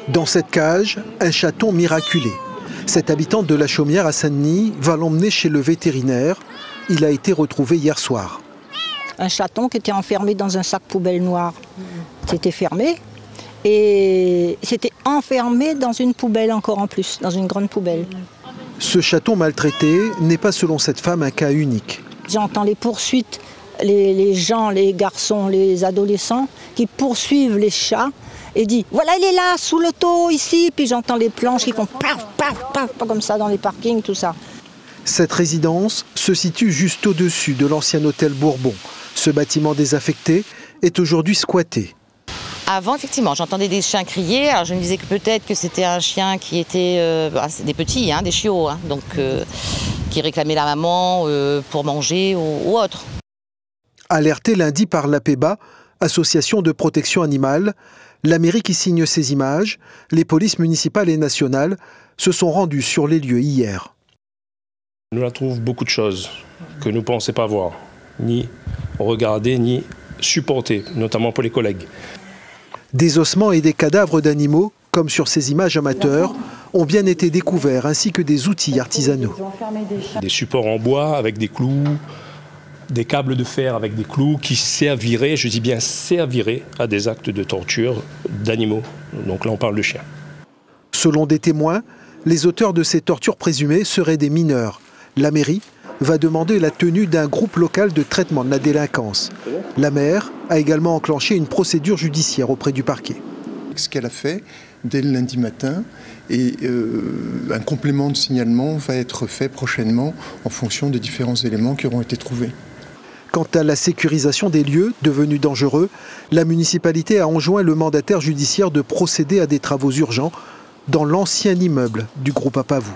Dans cette cage, un chaton miraculé. Cette habitante de La Chaumière à Saint-Denis va l'emmener chez le vétérinaire. Il a été retrouvé hier soir. Un chaton qui était enfermé dans un sac poubelle noir. C'était fermé et c'était enfermé dans une poubelle encore en plus, dans une grande poubelle. Ce chaton maltraité n'est pas selon cette femme un cas unique. J'entends les poursuites, les gens, les garçons, les adolescents qui poursuivent les chats et disent « Voilà, il est là, sous l'auto, ici ». Puis j'entends les planches qui font « paf, paf, paf », pas comme ça dans les parkings, tout ça. Cette résidence se situe juste au-dessus de l'ancien hôtel Bourbon. Ce bâtiment désaffecté est aujourd'hui squatté. Avant, effectivement, j'entendais des chiens crier. Alors je me disais que peut-être que c'était un chien qui était... c'est des petits, des chiots, donc qui réclamaient la maman pour manger ou autre. Alerté lundi par l'APEBA, Association de protection animale, la mairie qui signe ces images, les polices municipales et nationales se sont rendues sur les lieux hier. Nous la trouvons beaucoup de choses que nous ne pensions pas voir, ni regarder, ni supporter, notamment pour les collègues. Des ossements et des cadavres d'animaux, comme sur ces images amateurs, ont bien été découverts, ainsi que des outils artisanaux. Des supports en bois avec des clous, des câbles de fer avec des clous qui serviraient, je dis bien serviraient, à des actes de torture d'animaux. Donc là on parle de chiens. Selon des témoins, les auteurs de ces tortures présumées seraient des mineurs. La mairie va demander la tenue d'un groupe local de traitement de la délinquance. La maire a également enclenché une procédure judiciaire auprès du parquet. Ce qu'elle a fait dès le lundi matin et un complément de signalement va être fait prochainement en fonction des différents éléments qui auront été trouvés. Quant à la sécurisation des lieux devenus dangereux, la municipalité a enjoint le mandataire judiciaire de procéder à des travaux urgents dans l'ancien immeuble du groupe Apavou.